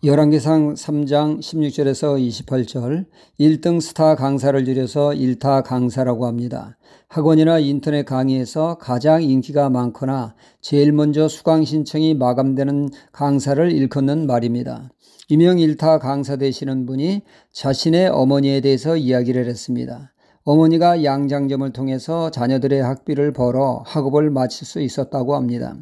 열왕기상 3장 16절에서 28절 1등 스타 강사를 줄여서 1타 강사라고 합니다. 학원이나 인터넷 강의에서 가장 인기가 많거나 제일 먼저 수강 신청이 마감되는 강사를 일컫는 말입니다. 이명 1타 강사 되시는 분이 자신의 어머니에 대해서 이야기를 했습니다. 어머니가 양장점을 통해서 자녀들의 학비를 벌어 학업을 마칠 수 있었다고 합니다.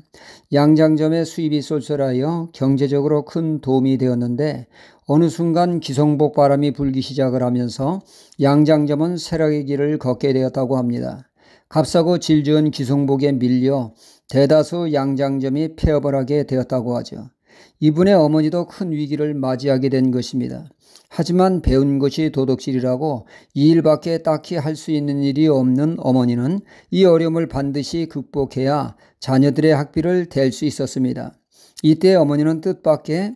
양장점의 수입이 쏠쏠하여 경제적으로 큰 도움이 되었는데 어느 순간 기성복 바람이 불기 시작을 하면서 양장점은 쇠락의 길을 걷게 되었다고 합니다. 값싸고 질 좋은 기성복에 밀려 대다수 양장점이 폐업을 하게 되었다고 하죠. 이분의 어머니도 큰 위기를 맞이하게 된 것입니다. 하지만 배운 것이 도덕질이라고 이 일밖에 딱히 할 수 있는 일이 없는 어머니는 이 어려움을 반드시 극복해야 자녀들의 학비를 댈 수 있었습니다. 이때 어머니는 뜻밖의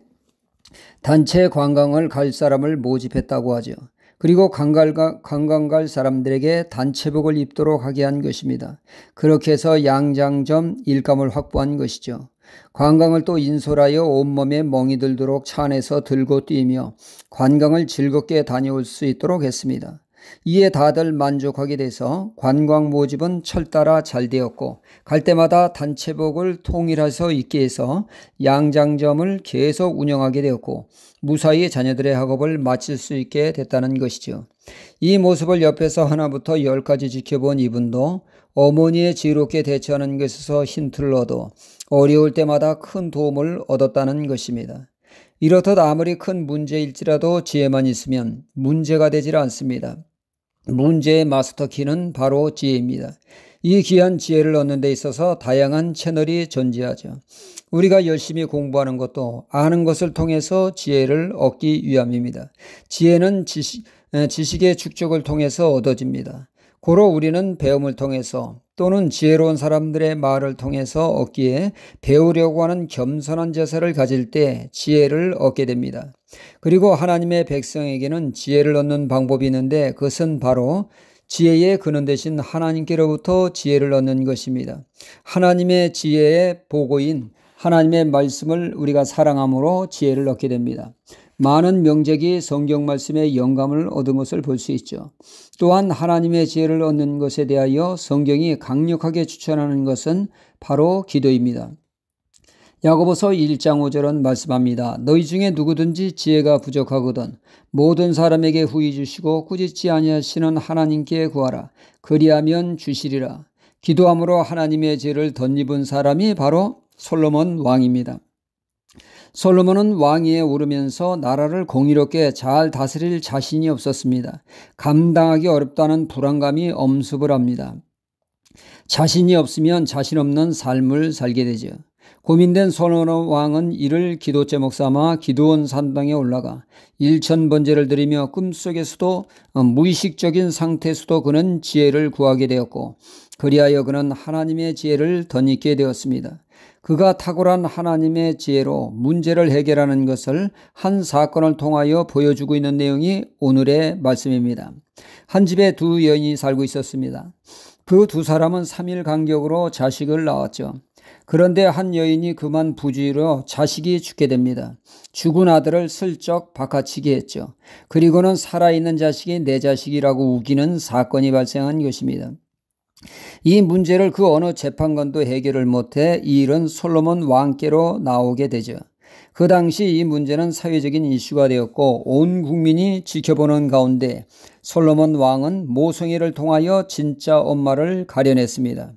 단체 관광을 갈 사람을 모집했다고 하죠. 그리고 관광 갈 사람들에게 단체복을 입도록 하게 한 것입니다. 그렇게 해서 양장점 일감을 확보한 것이죠. 관광을 또 인솔하여 온몸에 멍이 들도록 차 안에서 들고 뛰며 관광을 즐겁게 다녀올 수 있도록 했습니다. 이에 다들 만족하게 돼서 관광 모집은 철따라 잘 되었고 갈 때마다 단체복을 통일해서 입게 해서 양장점을 계속 운영하게 되었고 무사히 자녀들의 학업을 마칠 수 있게 됐다는 것이죠. 이 모습을 옆에서 하나부터 10까지 지켜본 이분도 어머니의 지혜롭게 대처하는 것에서 힌트를 얻어 어려울 때마다 큰 도움을 얻었다는 것입니다. 이렇듯 아무리 큰 문제일지라도 지혜만 있으면 문제가 되질 않습니다. 문제의 마스터키는 바로 지혜입니다. 이 귀한 지혜를 얻는 데 있어서 다양한 채널이 존재하죠. 우리가 열심히 공부하는 것도 아는 것을 통해서 지혜를 얻기 위함입니다. 지혜는 지식의 축적을 통해서 얻어집니다. 고로 우리는 배움을 통해서 또는 지혜로운 사람들의 말을 통해서 얻기에 배우려고 하는 겸손한 자세를 가질 때 지혜를 얻게 됩니다. 그리고 하나님의 백성에게는 지혜를 얻는 방법이 있는데 그것은 바로 지혜의 근원 되신 하나님께로부터 지혜를 얻는 것입니다. 하나님의 지혜의 보고인 하나님의 말씀을 우리가 사랑함으로 지혜를 얻게 됩니다. 많은 명작이 성경 말씀에 영감을 얻은 것을 볼 수 있죠. 또한 하나님의 지혜를 얻는 것에 대하여 성경이 강력하게 추천하는 것은 바로 기도입니다. 야고보서 1장 5절은 말씀합니다. 너희 중에 누구든지 지혜가 부족하거든 모든 사람에게 후히 주시고 꾸짖지 아니하시는 하나님께 구하라. 그리하면 주시리라. 기도함으로 하나님의 지혜를 덧입은 사람이 바로 솔로몬 왕입니다. 솔로몬은 왕위에 오르면서 나라를 공의롭게 잘 다스릴 자신이 없었습니다. 감당하기 어렵다는 불안감이 엄습을 합니다. 자신이 없으면 자신 없는 삶을 살게 되죠. 고민된 솔로몬 왕은 이를 기도 제목 삼아 기드온 산당에 올라가 1000번제를 드리며 꿈속에서도 무의식적인 상태에서도 그는 지혜를 구하게 되었고 그리하여 그는 하나님의 지혜를 덧입게 되었습니다. 그가 탁월한 하나님의 지혜로 문제를 해결하는 것을 한 사건을 통하여 보여주고 있는 내용이 오늘의 말씀입니다. 한 집에 두 여인이 살고 있었습니다. 그 두 사람은 3일 간격으로 자식을 낳았죠. 그런데 한 여인이 그만 부주의로 자식이 죽게 됩니다. 죽은 아들을 슬쩍 바꿔치기 했죠. 그리고는 살아있는 자식이 내 자식이라고 우기는 사건이 발생한 것입니다. 이 문제를 그 어느 재판관도 해결을 못해 이 일은 솔로몬 왕께로 나오게 되죠. 그 당시 이 문제는 사회적인 이슈가 되었고 온 국민이 지켜보는 가운데 솔로몬 왕은 모성애를 통하여 진짜 엄마를 가려냈습니다.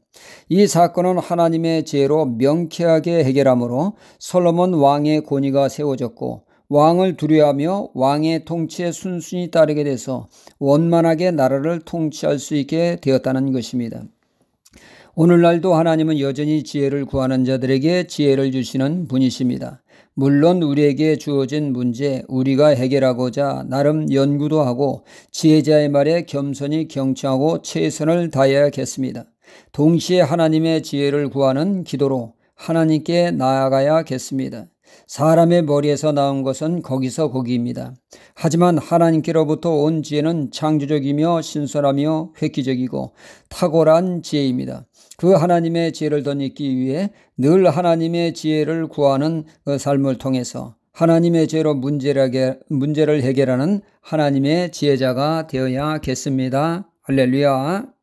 이 사건은 하나님의 지혜로 명쾌하게 해결하므로 솔로몬 왕의 권위가 세워졌고 왕을 두려워하며 왕의 통치에 순순히 따르게 돼서 원만하게 나라를 통치할 수 있게 되었다는 것입니다. 오늘날도 하나님은 여전히 지혜를 구하는 자들에게 지혜를 주시는 분이십니다. 물론 우리에게 주어진 문제 우리가 해결하고자 나름 연구도 하고 지혜자의 말에 겸손히 경청하고 최선을 다해야겠습니다. 동시에 하나님의 지혜를 구하는 기도로 하나님께 나아가야겠습니다. 사람의 머리에서 나온 것은 거기서 거기입니다. 하지만 하나님께로부터 온 지혜는 창조적이며 신선하며 획기적이고 탁월한 지혜입니다. 그 하나님의 지혜를 덧입기 위해 늘 하나님의 지혜를 구하는 그 삶을 통해서 하나님의 죄로 문제를 해결하는 하나님의 지혜자가 되어야겠습니다. 할렐루야.